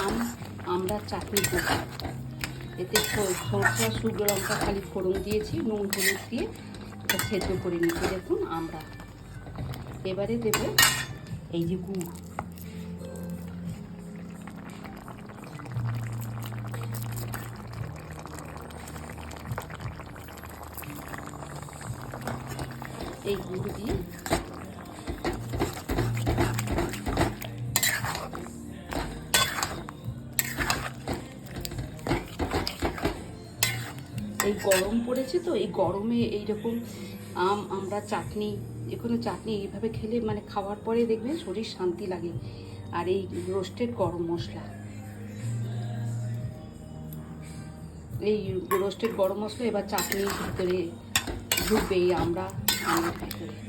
আম আমরা চাটনি করছি, এতে সরষা শুকনো লঙ্কা খালি ফোড়ন দিয়েছি, নুন হলুদ দিয়ে এটা সেদ্ধ করে নিচ্ছি। দেখুন আমরা এবারে দেবো এই যে গুড়, এই গুড় দিয়ে এই গরম পড়েছে তো, এই গরমে এইরকম আমরা চাটনি, যে কোনো চাটনি এইভাবে খেলে মানে খাওয়ার পরে দেখবেন শরীর শান্তি লাগে। আর এই রোস্টেড গরম মশলা, এই রোস্টেড গরম মশলা এবার চাটনির ভিতরে ঢুকবে, এই আমরা ভিতরে।